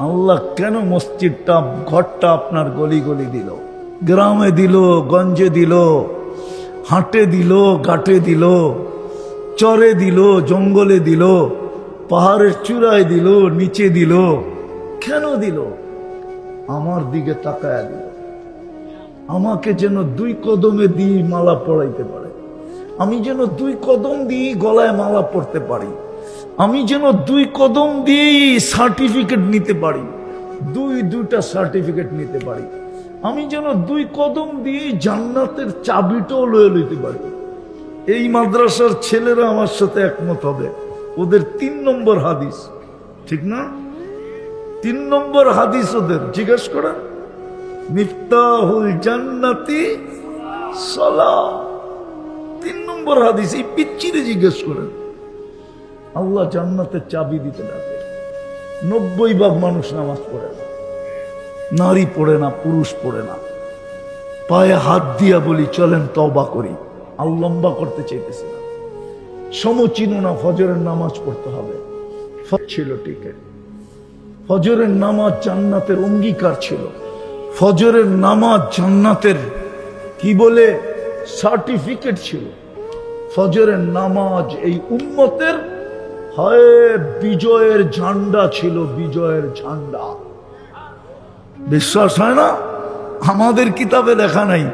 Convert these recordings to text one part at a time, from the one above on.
আল্লাহ কেন মসজিদটা ঘরটা আপনার গলি গলি দিল, গ্রামে দিল, গঞ্জে দিল, হাটে দিল, ঘাটে দিল, চরে দিল, জঙ্গলে দিল, পাহাড়ের চূড়ায় দিল, নিচে দিল? কেন দিল? আমার দিকে তাকায়া দিল, আমাকে যেন 2 কদমে দিয়ে মালা পরাইতে পারে, আমি যেন 2 কদম দিয়ে গলায় মালা পরতে পারি, আমি যেন 2 কদম দিয়ে সার্টিফিকেট নিতে পারি, দুইটা সার্টিফিকেট নিতে পারি, আমি যেন 2 কদম দিয়ে জান্নাতের চাবিটাও লয়ে লইতে পারি। এই মাদ্রাসার ছেলেরা আমার সাথে একমত হবে, ওদের 3 নম্বর হাদিস, ঠিক না? 3 নম্বর হাদিস ওদের, জিজ্ঞেস করেন, মিফতাহুল জান্নাতি সালাত, 3 নম্বর হাদিস। এই পিচ্চিরে জিজ্ঞেস করেন, আল্লাহ জান্নাতের চাবি দিতে ডাকে। 90% মানুষ নামাজ পড়ে না, নারী পড়ে না, পুরুষ পড়ে না। পায়ে হাত দিয়া বলি চলেন তওবা করি, আর লম্বা করতে চাইতেছি না। সমচিন না, ফজরের নামাজ পড়তে হবে। ছিল টিকে, ফজরের নামাজ জান্নাতের অঙ্গীকার ছিল, ফজরের নামাজ জান্নাতের কি বলে সার্টিফিকেট ছিল। ফজরের নামাজ এই উম্মতের হয় বিজয়ের ঝান্ডা ছিল, বিজয়ের ঝান্ডা। বিশ্বাস হয় না? আমাদের কিতাবে লেখা নাই,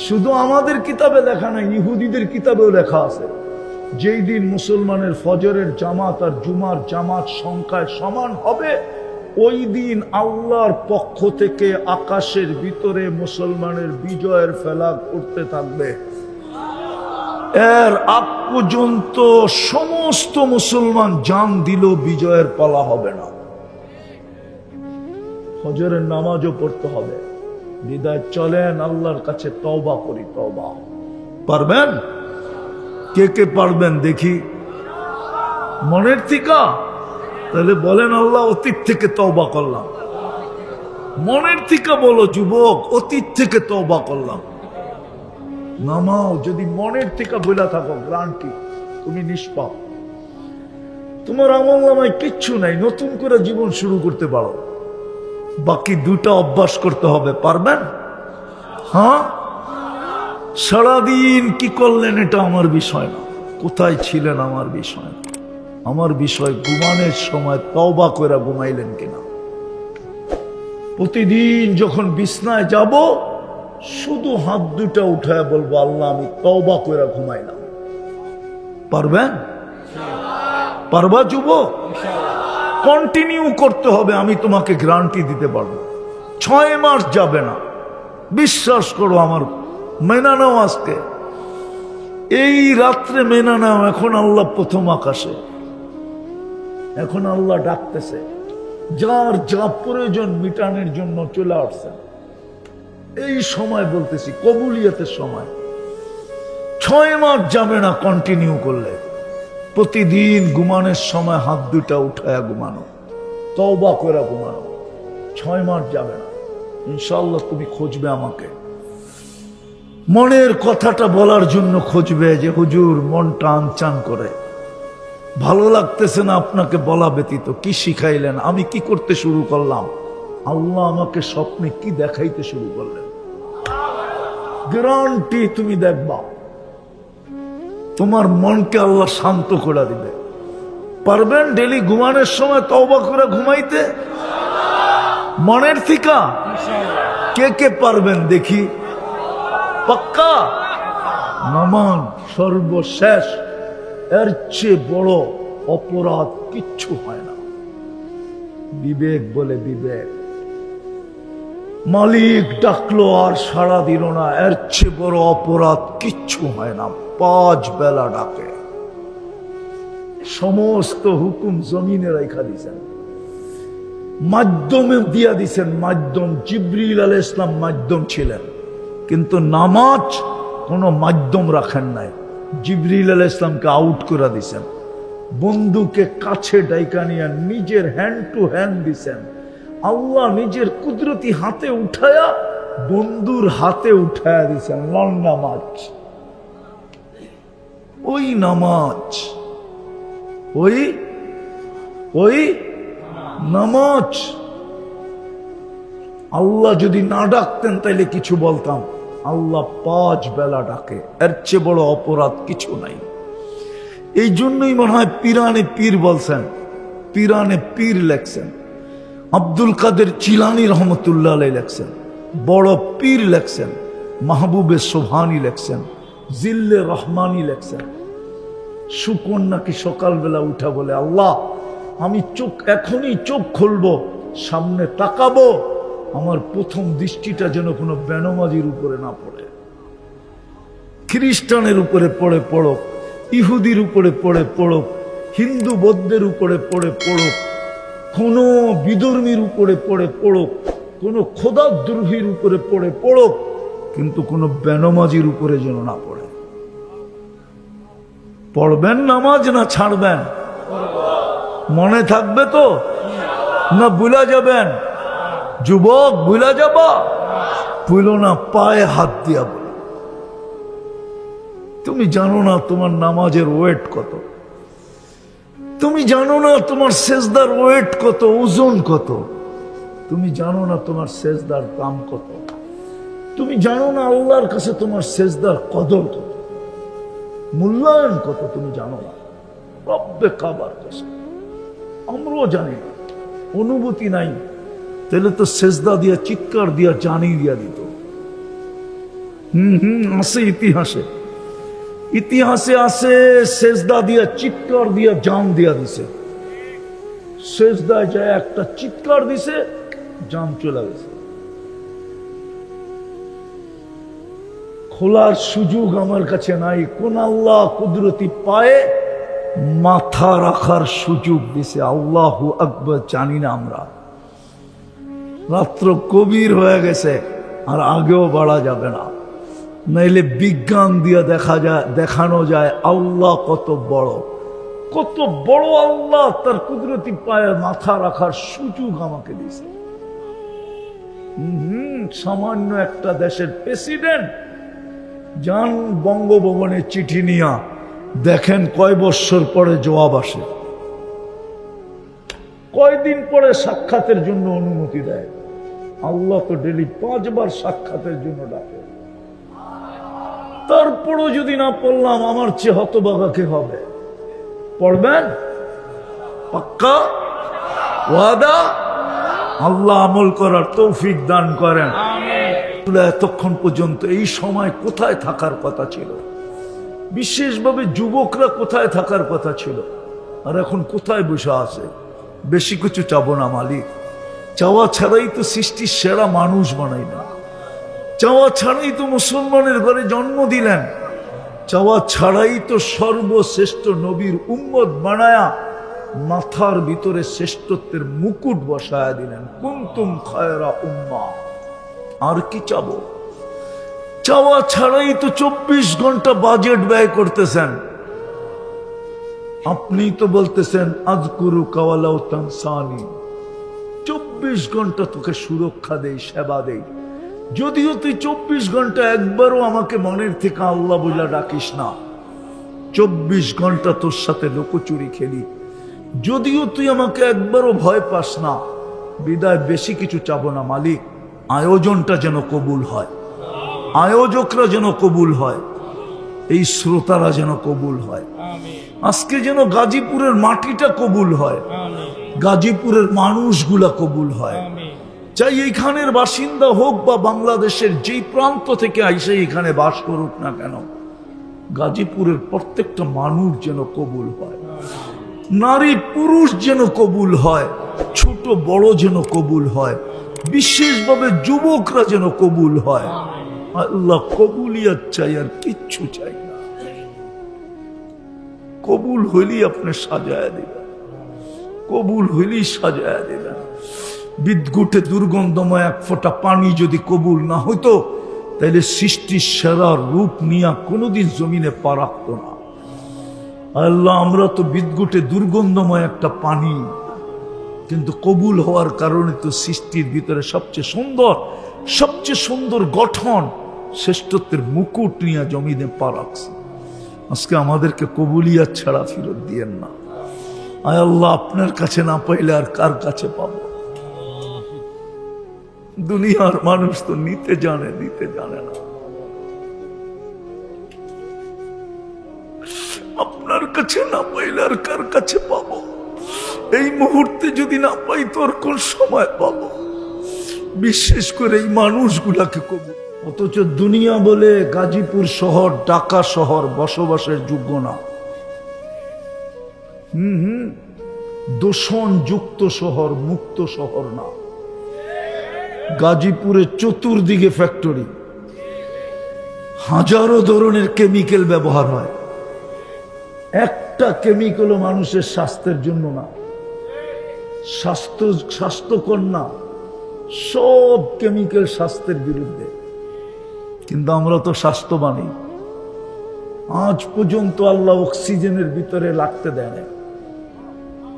শুধু আমাদের কিতাবে লেখা নাই, ইহুদিদের কিতাবেও লেখা আছে, যেই দিন মুসলমানের ফজরের জামাত আর জুমার জামাত সংখ্যায় সমান হবে, ওই দিন আল্লাহর পক্ষ থেকে আকাশের ভিতরে মুসলমানের বিজয়ের ফেলা করতে থাকবে। এর আগ পর্যন্ত সমস্ত মুসলমান জান দিল, বিজয়ের পালা হবে না। ফজরের নামাজও পড়তে হবে। বিদায় চলেন আল্লাহর কাছে তওবা করি। তওবা পারবেন? কে কে পারবেন দেখি মনের থেকে? তাহলে বলেন, আল্লাহ অতীত থেকে তওবা করলাম। মনের থেকে বলো যুবক, অতীত থেকে তওবা করলাম। নামাও, যদি মনের থেকে বইলা থাকো, গ্রান্টি তুমি নিষ্পাপ, তোমার আমল নামায় কিচ্ছু নাই, নতুন করে জীবন শুরু করতে পারো। বাকি 2টা অভ্যাস করতে হবে। পারবেন? হ্যাঁ। সারাদিন কি করলেন এটা আমার বিষয় না, কোথায় ছিলেন আমার বিষয় না। আমার বিষয় ঘুমানোর সময় তওবা করে ঘুমাইলেন কিনা। প্রতিদিন যখন বিছনায় যাব, শুধু হাত 2টা উঠায় বলবো, আল্লাহ আমি তওবা করে ঘুমাইলাম। পারবেন? পারবা যুবক? কন্টিনিউ করতে হবে, আমি তোমাকে গ্যারান্টি দিতে পারবো। 6 মাস যাবে না, বিশ্বাস করো আমার। মেনা নাও আজকে, এই রাত্রে মেনা নাও। এখন আল্লাহ প্রথম আকাশে, এখন আল্লাহ ডাকতেছে, যার যা প্রয়োজন মিটানোর জন্য চলে আসছেন। এই সময় বলতেছি, কবুলিয়তের সময়। 6 মাস যাবে না কন্টিনিউ করলে। প্রতিদিন ঘুমানোর সময় হাত 2টা উঠায়া ঘুমানো, তওবা করে ঘুমানো। 6 মাস যাবে না, ইনশাআল্লাহ তুমি খুঁজবে আমাকে। মনের কথাটা বলার জন্য খুঁজবে যে হুজুর মনটা আনচান করে, ভালো লাগতেছে না আপনাকে বলা ব্যতীত। কি শিখাইলেন? আমি কি করতে শুরু করলাম? আল্লাহ আমাকে স্বপ্নে কি দেখাইতে শুরু করলেন। গ্যারান্টি তুমি দেখবা, তোমার মনকে আল্লাহ শান্ত করে দিবে। পারবেন ডেলি ঘুমানোর সময় তওবা করে ঘুমাইতে? মনের থেকে কে কে পারবেন দেখি? পাক্কা? নামাজ সর্বশেষ, এর চেয়ে বড় অপরাধ কিচ্ছু হয় না। বিবেক বলে বিবেক, মালিক ডাকলো আর সাড়া দিল না, এর চেয়ে বড় অপরাধ কিচ্ছু হয় না। 5 বেলা ডাকে, সমস্ত হুকুম জমিনে রাখা দিছেন, মাধ্যমে দিয়া দিছেন। মাধ্যম জিবরিল আলাইহিস সালাম মাধ্যম ছিলেন, কিন্তু নামাজ কোনো মাধ্যম রাখেন নাই। জিবরিল আলাইহিস সালামকে আউট করে দিছেন, বন্ধুকে কাছে ডাইকা নিয়ে নিজের হ্যান্ড টু হ্যান্ড দিছেন। আল্লাহ নিজের কুদরতি হাতে উঠায়া বন্ধুর হাতে উঠায়া দিছেন। লন নামাজ, ওই নামাজ, ওই নামাজ। আল্লাহ যদি না ডাকতেন তাইলে কিছু বলতাম, আল্লাহ 5 বেলা ডাকে, এর চেয়ে বড় অপরাধ কিছু নাই। এই জন্যই মনে হয় পিরানে পীর বলছেন, পিরানে পীর লেখছেন, আব্দুল কাদের চিলানি রহমতুল্লাহ আলাইহি লেখছেন, বড় পীর লেখছেন, মাহবুবে সোভানি লেখছেন, জিল্লে রহমানি লেখছেন। শুকন নাকি সকালবেলা উঠা বলে, আল্লাহ আমি এখনই চোখ খুলবো, সামনে তাকাবো, আমার প্রথম দৃষ্টিটা যেন কোনো বেনমাজির উপরে না পড়ে, খ্রিস্টানের উপরে পড়ে পড়ুক, ইহুদির উপরে পড়ে পড়ুক, হিন্দু বৌদ্ধের উপরে পড়ে পড়ুক, কোনো বিধর্মীর উপরে পড়ে পড়ুক, কোনো খোদাদ্রোহীর উপরে পড়ে পড়ুক, কিন্তু কোনো বেনমাজির উপরে যেন না পড়ে। পড়বেন নামাজ না ছাড়বেন? মনে থাকবে তো না ভুলা যাবেন? যুবক ভুলা যাবা? ভুলো না, পায়ে হাত দিয়া বলো, তুমি জানো না তোমার নামাজের ওয়েট কত, তুমি জানো না তোমার সেজদার ওয়েট কত, ওজন কত, তুমি জানো না তোমার সেজদার দাম কত, তুমি জানো না আল্লাহর কাছে তোমার সেজদার কদর কত, মূল্যায়ন কত, তুমি জানো না। রব্বে কাবার কাছে আমরাও জানি না, অনুভূতি নাই, তাহলে তো সেজদা দিয়া চিৎকার দিয়া জানি দিয়া দিত। আছে ইতিহাসে, ইতিহাসে আছে সেজদা দিয়া চিৎকার দিয়া জান দিয়া দিছে, সেজদায় যায় একটা চিৎকার দিছে, জান চলে গেছে। খোলার সুযোগ আমার কাছে নাই, কোন আল্লাহ কুদরতি পায়ে মাথা রাখার সুযোগ দিছে, আল্লাহু আকবার জানি না আমরা। রাত্র গভীর হয়ে গেছে, আর আগেও বাড়া যাবে না, নাইলে বিজ্ঞান দিয়ে দেখানো যায় আল্লাহ কত বড়, কত বড় আল্লাহ তার কুদরতি পায়ে মাথা রাখার সুযোগ আমাকে দিয়েছে। সামান্য একটা দেশের প্রেসিডেন্ট যান বঙ্গভবনে চিঠি নিয়া, দেখেন কয় বৎসর পরে জবাব আসে, কয়দিন পরে সাক্ষাতের জন্য অনুমতি দেয়। আল্লাহ তো ডেলি 5 বার সাক্ষাতের জন্য ডাকে। তারপরও যদি না পড়লাম, আমার চেয়ে হতভাগা কে হবে? পড়বেন পাক্কা ওয়াদা? আল্লাহ আমল করার তৌফিক দান করেন। এতক্ষণ পর্যন্ত এই সময় কোথায় থাকার কথা ছিল? বিশেষভাবে যুবকরা কোথায় থাকার কথা ছিল, আর এখন কোথায় বসে আছে? বেশি কিছু চাবো না মালিক, চাওয়া ছাড়াই তো সৃষ্টির সেরা মানুষ বানাইলেন, চাওয়া ছাড়াই তো মুসলমানের ঘরে জন্ম দিলেন, চাওয়া ছাড়াই তো সর্বশ্রেষ্ঠ নবীর উম্মত বানায়া মাথার ভিতরে শ্রেষ্ঠত্বের মুকুট বসায়া দিলেন, কুনতুম খায়রা উম্মাহ। আর কি চাবো? চাওয়া ছাড়াই তো 24 ঘন্টা বাজেট ব্যয় করতেছেন। আপনি তো বলতেছেন আযকুরু কাওয়ালাউ তানসানি, 24 ঘন্টা তোকে সুরক্ষা দেই, সেবা দেই, যদিও তুই 24 ঘন্টা একবারও আমাকে মনের থেকে আল্লাহ বলে ডাকিস না। 24 ঘন্টা তোর সাথে লুকোচুরি খেলি, যদিও তুই আমাকে একবারও ভয় পাস না। বিদায় বেশি কিছু চাবো না মালিক, আয়োজনটা যেন কবুল হয়, আয়োজকরা যেন কবুল হয়, এই শ্রোতারা যেন কবুল হয়। আজকে যেন গাজীপুরের মাটিটা কবুল হয়, গাজীপুরের মানুষগুলা কবুল হয়। চাই এইখানের বাসিন্দা হোক বা বাংলাদেশের যেই প্রান্ত থেকে আইসে এখানে বাস করুক না কেন, গাজীপুরের প্রত্যেকটা মানুষ যেন কবুল হয়, নারী পুরুষ যেন কবুল হয়, ছোট বড় যেন কবুল হয়, বিশেষভাবে যুবকরা যেন কবুল হয়। আল্লাহ কবুলিয়াত চাই, আর কিচ্ছু চাই না। কবুল হইলি আপনি সাজায় দিবেন, কবুল হইলি সাজায় দিবেন। বিদ্যুটে দুর্গন্ধময় এক ফোঁটা পানি যদি কবুল না হইতো, তাইলে সৃষ্টির সেরা রূপ নিয়ে কোনোদিন জমিনে পা রাখত না। আল্লাহ আমরা তো বিদ্যুটে দুর্গন্ধময় একটা পানি, কিন্তু কবুল হওয়ার কারণে তো সৃষ্টির ভিতরে সবচেয়ে সুন্দর গঠন, শ্রেষ্ঠত্বের মুকুট নিয়ে জমিনে পা রাখছে। আজকে আমাদেরকে কবুলিয়াত ছাড়া ফেরত দিয়েন না। আয় আল্লাহ, আপনার কাছে না পাইলে আর কার কাছে পাবো? দুনিয়ার মানুষ তো নিতে জানে, দিতে জানে না। আপনার কাছে না পাইলে আর কার কাছে পাবো? এই মুহূর্তে যদি না পাই তো আর কোন সময় পাবো? বিশেষ করে এই মানুষগুলাকে কবুল। অথচ দুনিয়া বলে গাজীপুর শহর, ঢাকা শহর বসবাসের যোগ্য না। দূষণ যুক্ত শহর, মুক্ত শহর না। গাজীপুরে চতুর্দিকে ফ্যাক্টরি, হাজারো ধরনের কেমিক্যাল ব্যবহার হয়। একটা কেমিক্যালও মানুষের স্বাস্থ্যের জন্য না, স্বাস্থ্যকর না। সব কেমিক্যাল স্বাস্থ্যের বিরুদ্ধে। কিন্তু আমরা তো স্বাস্থ্যবানী। আজ পর্যন্ত আল্লাহ অক্সিজেনের ভিতরে লাগতে দেয় না।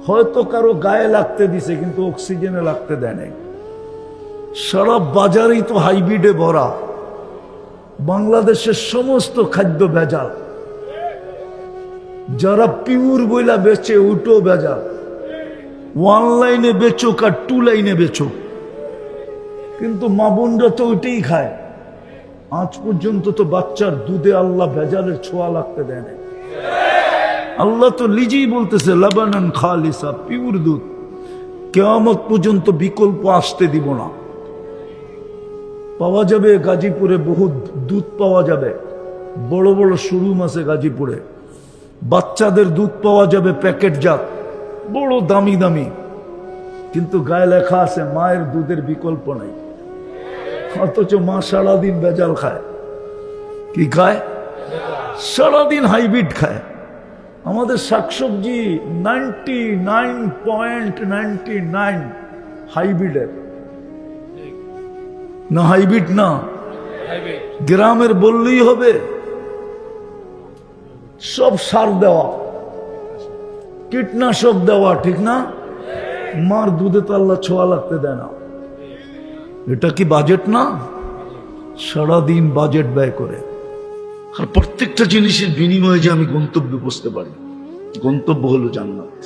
হয়তো কারো গায়ে লাগতে দিছে, কিন্তু অক্সিজেনে লাগতে দেয় নাই। সারা বাজারেই তো হাইব্রিডে ভরা। বাংলাদেশের সমস্ত খাদ্য ভেজাল। যারা পিওর বইলা বেচে ওইটাও ভেজাল। ওয়ান লাইনে বেচুক আর টু লাইনে বেচুক, কিন্তু মা বোনরা তো ওইটাই খায়। আজ পর্যন্ত তো বাচ্চার দুধে আল্লাহ ভেজালের ছোঁয়া লাগতে দেয় না। আল্লাহ তো নিজেই বলতেছে লাবানান খালিসা, পিওর দুধ। কিয়ামত পর্যন্ত বিকল্প আসতে দিব না। পাওয়া যাবে গাজীপুরে, বহুত দুধ পাওয়া যাবে। বড় বড় শোরুম আছে গাজীপুরে। বাচ্চাদের দুধ পাওয়া যাবে প্যাকেটজাত, বড় দামি দামি, কিন্তু গায়ে লেখা আছে মায়ের দুধের বিকল্প নাই। অথচ মা সারাদিন ভেজাল খায়। কি খায়? সারাদিন হাইব্রিড খায়। আমাদের শাকসবজি 99.99 হাইব্রিডের না। হাইব্রিড না, গ্রামের বললেই হবে। সব সার দেওয়া, কীটনাশক দেওয়া, ঠিক না? মার দুধে তো আল্লাহ ছোঁয়া লাগতে দেয় না। এটা কি বাজেট না? সারাদিন বাজেট ব্যয় করে। আর প্রত্যেকটা জিনিসের বিনিময়ে যে আমি গন্তব্যে বসতে পারি, গন্তব্য হলো জান্নাত।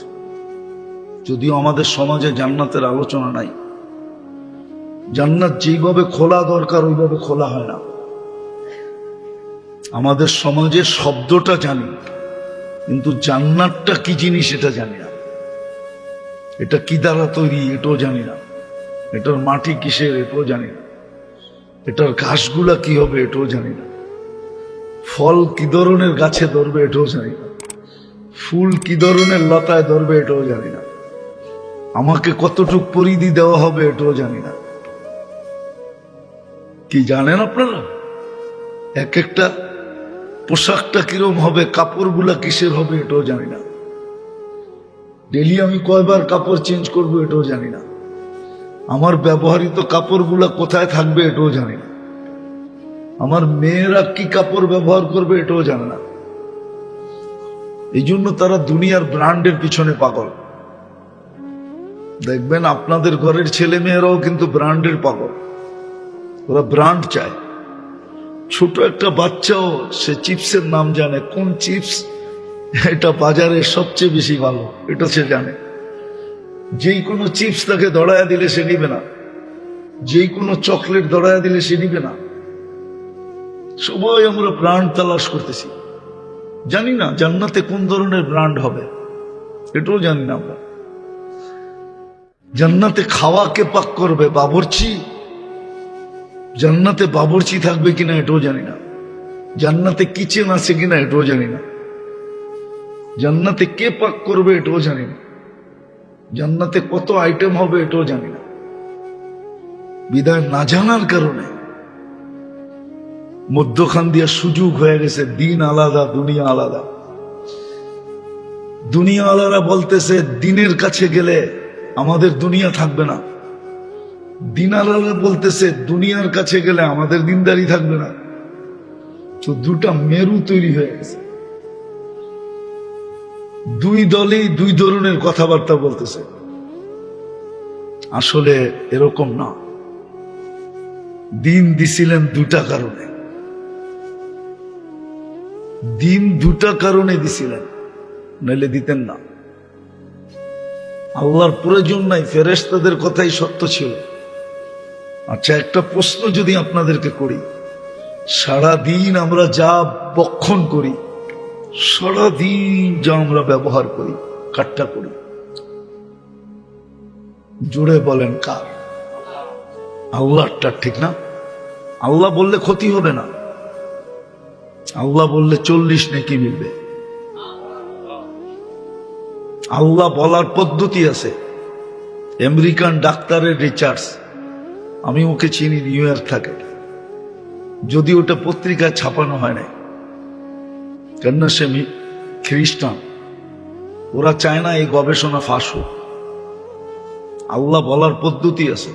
যদিও আমাদের সমাজে জান্নাতের আলোচনা নাই। জান্নাত যেইভাবে খোলা দরকার ওইভাবে খোলা হয় না। আমাদের সমাজে শব্দটা জানি, কিন্তু জান্নাতটা কি জিনিস এটা জানি না। এটা কি দ্বারা তৈরি এটাও জানি না। এটার মাটি কিসের এটাও জানি না। এটার ঘাসগুলা কি হবে এটাও জানি না। ফল কি ধরনের গাছে ধরবে এটাও জানি না। ফুল কি ধরনের লতায় ধরবে এটাও জানি না। আমাকে কতটুক পরিধি দেওয়া হবে এটাও জানি না। কি জানেন আপনারা? এক একটা পোশাকটা কিরম হবে, কাপড়গুলা কিসের হবে এটাও জানি না। ডেলি আমি কয়বার কাপড় চেঞ্জ করবো এটাও জানি না। আমার ব্যবহৃত কাপড়গুলা কোথায় থাকবে এটাও জানি না। আমার মেয়েরা কি কাপড় ব্যবহার করবে এটাও জানে না। এই জন্য তারা দুনিয়ার ব্র্যান্ডের পিছনে পাগল। দেখবেন আপনাদের ঘরের ছেলে মেয়েরাও কিন্তু ব্র্যান্ডের পাগল। ওরা ব্র্যান্ড চায়। ছোট একটা বাচ্চাও সে চিপসের নাম জানে, কোন চিপস এটা বাজারে সবচেয়ে বেশি ভালো এটা সে জানে। যেই কোনো চিপস তাকে দড়ায়া দিলে সে নিবে না, যেই কোনো চকলেট দড়ায়া দিলে সে নিবে না। সবাই আমরা ব্র্যান্ড তালাশ করতেছি। জানি না জান্নাতে কোন ধরনের ব্র্যান্ড হবে এটাও জানি না আমরা। জান্নাতে খাওয়া কে পাক করবে? বাবুর্চি। জান্নাতে বাবুর্চি থাকবে কিনা এটাও জানি না। জান্নাতে কিচেন আছে কিনা এটাও জানি না। জান্নাতে কে পাক করবে এটাও জানি না। জান্নাতে কত আইটেম হবে এটাও জানি না। বিদায় না জানার কারণে মধ্যখান দিয়া সুযোগ হয়ে গেছে। দিন আলাদা, দুনিয়া আলাদা। দুনিয়া আলাদা বলতেছে দিনের কাছে গেলে আমাদের দুনিয়া থাকবে না। দিন আলাদা বলতেছে দুনিয়ার কাছে গেলে আমাদের দিনদারি থাকবে না। তো দুটা মেরু তৈরি হয়ে গেছে। দুই দলই দুই ধরনের কথাবার্তা বলতেছে। আসলে এরকম না। দিন দিছিলেন দুটা কারণে। দিন দুটা কারণে দিছিলেন, নাইলে দিতেন না। আল্লাহর প্রয়োজন নাই, ফেরেশতাদের কথাই সত্য ছিল। আচ্ছা, একটা প্রশ্ন যদি আপনাদেরকে করি, সারাদিন আমরা যা বক্ষণ করি, সারাদিন যা আমরা ব্যবহার করি, কাটটা করি, জুড়ে বলেন কার? আল্লাহটা, ঠিক না? আল্লাহ বললে ক্ষতি হবে না, আল্লাহ বললে 40 নেকি মিলবে। আল্লাহ বলার পদ্ধতি আছে। আমেরিকান ডাক্তারের রিচার্জ, আমি ওকে চিনি, নিউ ইয়র্ক থাকে, যদি ওটা পত্রিকায় ছাপানো হয় না, কেননা সে খ্রিস্টান, ওরা চায় না এই গবেষণা ফাঁস হোক। আল্লাহ বলার পদ্ধতি আছে,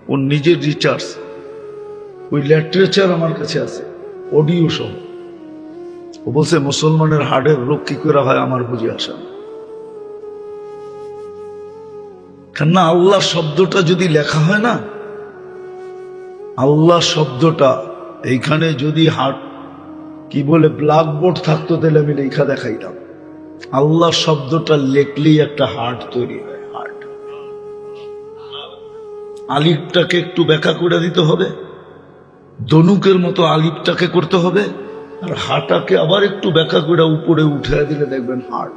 ওর নিজের রিচার্জ, ওই লিটারেচার আমার কাছে আছে, অডিও সহ। ও বলছে মুসলমানের হার্টের রোগ কি করে হয় আমার বুঝে আসা। কেননা আল্লাহ শব্দটা যদি লেখা হয় না, আল্লাহ শব্দটা এইখানে যদি হার্ট কি বলে ব্ল্যাকবোর্ড থাকতো, তাহলে আমি লেখা দেখাইতাম। আল্লাহ শব্দটা লেখলেই একটা হার্ট তৈরি হয়। হার্ট, আলিফটাকে একটু ব্যাখ্যা করে দিতে হবে, ধনুকের মতো আলিফটাকে করতে হবে, আর হাটাকে আবার একটু ব্যাখ্যা করে উপরে উঠে দিলে দেখবেন হার্ট।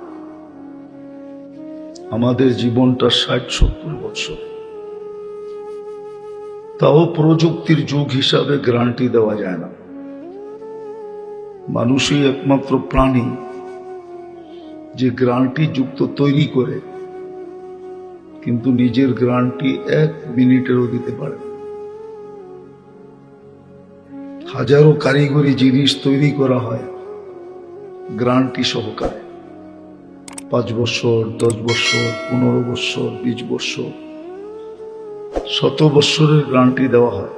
আমাদের জীবনটা 60-70 বছর, তাও প্রযুক্তির যুগ হিসাবে গ্যারান্টি দেওয়া যায় না। মানুষই একমাত্র প্রাণী যে গ্যারান্টি যুক্ত তৈরি করে, কিন্তু নিজের গ্যারান্টি 1 মিনিটেরও দিতে পারে না। হাজারো কারিগরি জিনিস তৈরি করা হয় গ্যারান্টি সহকারে, 5 বছর, 10 বছর, 15 বছর, 20 বছর, 100 বছরের গ্যারান্টি দেওয়া হয়।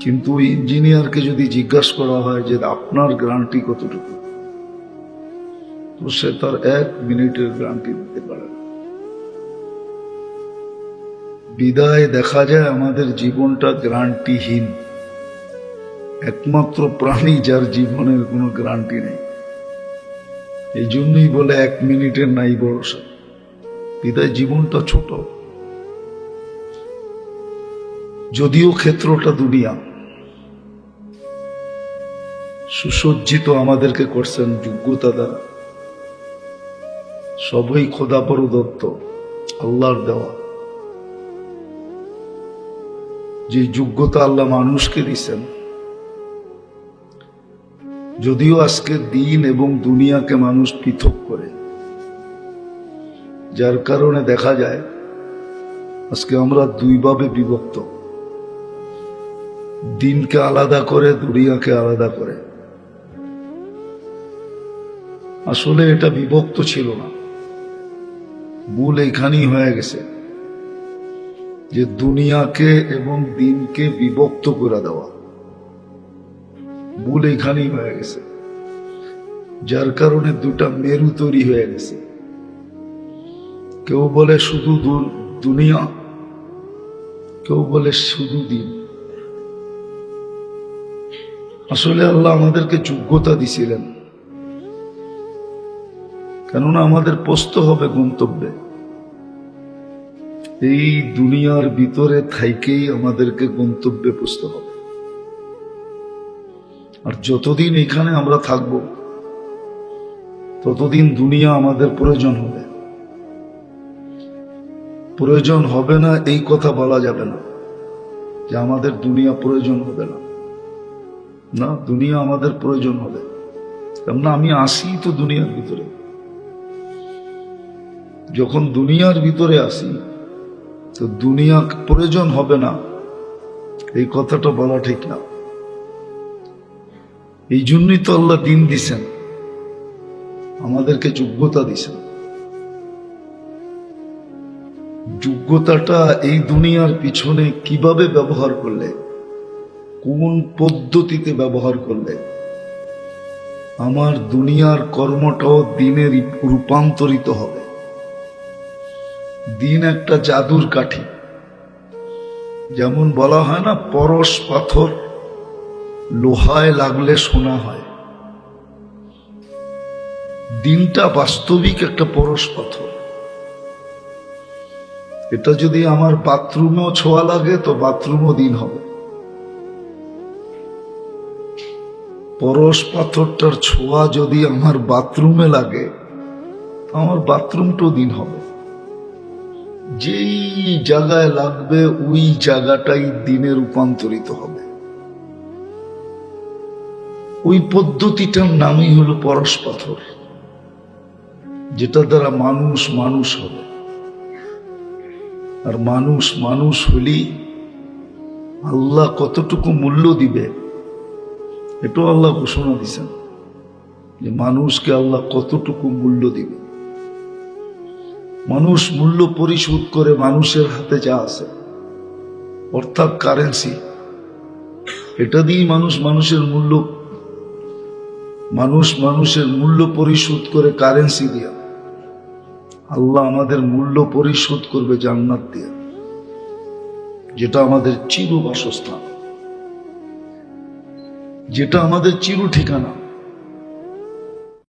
কিন্তু ইঞ্জিনিয়ারকে যদি জিজ্ঞাসা করা হয় যে আপনার গ্যারান্টি কতটুকু, তো সে তার 1 মিনিটের গ্যারান্টি দিতে পারে না। বিদায় দেখা যায় আমাদের জীবনটা গ্যারান্টিহীন। একমাত্র প্রাণী যার জীবনের কোনো গ্যারান্টি নেই। এই জন্যই বলে 1 মিনিটের নাই ভরসা। বিদায় জীবনটা ছোট। যদিও ক্ষেত্রটা দুনিয়া, সুসজ্জিত আমাদেরকে করছেন যোগ্যতা দ্বারা, সবই খোদা প্রদত্ত, আল্লাহর দেওয়া। যে যোগ্যতা আল্লাহ মানুষকে দিচ্ছেন, যদিও আজকে দিন এবং দুনিয়াকে মানুষ পৃথক করে, যার কারণে দেখা যায় আজকে আমরা 2 ভাবে বিভক্ত। দিনকে আলাদা করে, দুনিয়াকে আলাদা করে। আসলে এটা বিভক্ত ছিল না, ভুল এইখানেই হয়ে গেছে যে দুনিয়াকে এবং দিনকে বিভক্ত করে দেওয়া। ভুল এইখানেই হয়ে গেছে, যার কারণে 2টা মেরু তৈরি হয়ে গেছে। কেউ বলে শুধু দুনিয়া, কেউ বলে শুধু দিন। আসলে আল্লাহ আমাদেরকে যোগ্যতা দিছিলেন, কেননা আমাদের পৌঁছতে হবে গন্তব্যে। এই দুনিয়ার ভিতরে থাইকেই আমাদেরকে গন্তব্যে পৌঁছতে হবে। আর যতদিন এখানে আমরা থাকব, ততদিন দুনিয়া আমাদের প্রয়োজন হবে। প্রয়োজন হবে না এই কথা বলা যাবে না যে আমাদের দুনিয়া প্রয়োজন হবে না। না, দুনিয়া আমাদের প্রয়োজন হবে, কেননা আমি আসি তো দুনিয়ার ভিতরে। যখন দুনিয়ার ভিতরে আসি, তো দুনিয়া প্রয়োজন হবে না এই কথাটা বলা ঠিক না। এই জন্যই তো আল্লাহ দিন দিছেন, আমাদেরকে যোগ্যতা দিছেন। যোগ্যতাটা এই দুনিয়ার পিছনে কিভাবে ব্যবহার করলে, কোন পদ্ধতিতে ব্যবহার করলে আমার দুনিয়ার কর্মটাও দিনে রূপান্তরিত হবে। দিন একটা জাদুর কাঠি, যেমন বলা হয় না পরশ পাথর লোহায় লাগলে সোনা হয়। দিনটা বাস্তবিক একটা পরশ পাথর, এটা যদি আমার বাথরুমেও ছোঁয়া লাগে তো বাথরুমও দিন হবে। পরশ পাথরটার ছোঁয়া যদি আমার বাথরুমে লাগে তো আমার বাথরুমটাও দিন হবে। যেই জায়গায় লাগবে ওই জায়গাটাই দিনে রূপান্তরিত হবে। ওই পদ্ধতিটার নামই হলো পরশ পাথর, যেটা দ্বারা মানুষ মানুষ হবে। আর মানুষ মানুষ হলি আল্লাহ কতটুকু মূল্য দিবে এটাও আল্লাহ ঘোষণা দিছেন, যে মানুষকে আল্লাহ কতটুকু মূল্য দিবে। মানুষ মূল্য পরিশোধ করে মানুষের হাতে যা আছে অর্থাৎ কারেন্সি, এটা দিয়ে মানুষ মানুষের মূল্য পরিশোধ করে কারেন্সি দিয়া। আল্লাহ আমাদের মূল্য পরিশোধ করবে জান্নাত দিয়া, যেটা আমাদের চির বাসস্থান, যেটা আমাদের চির ঠিকানা।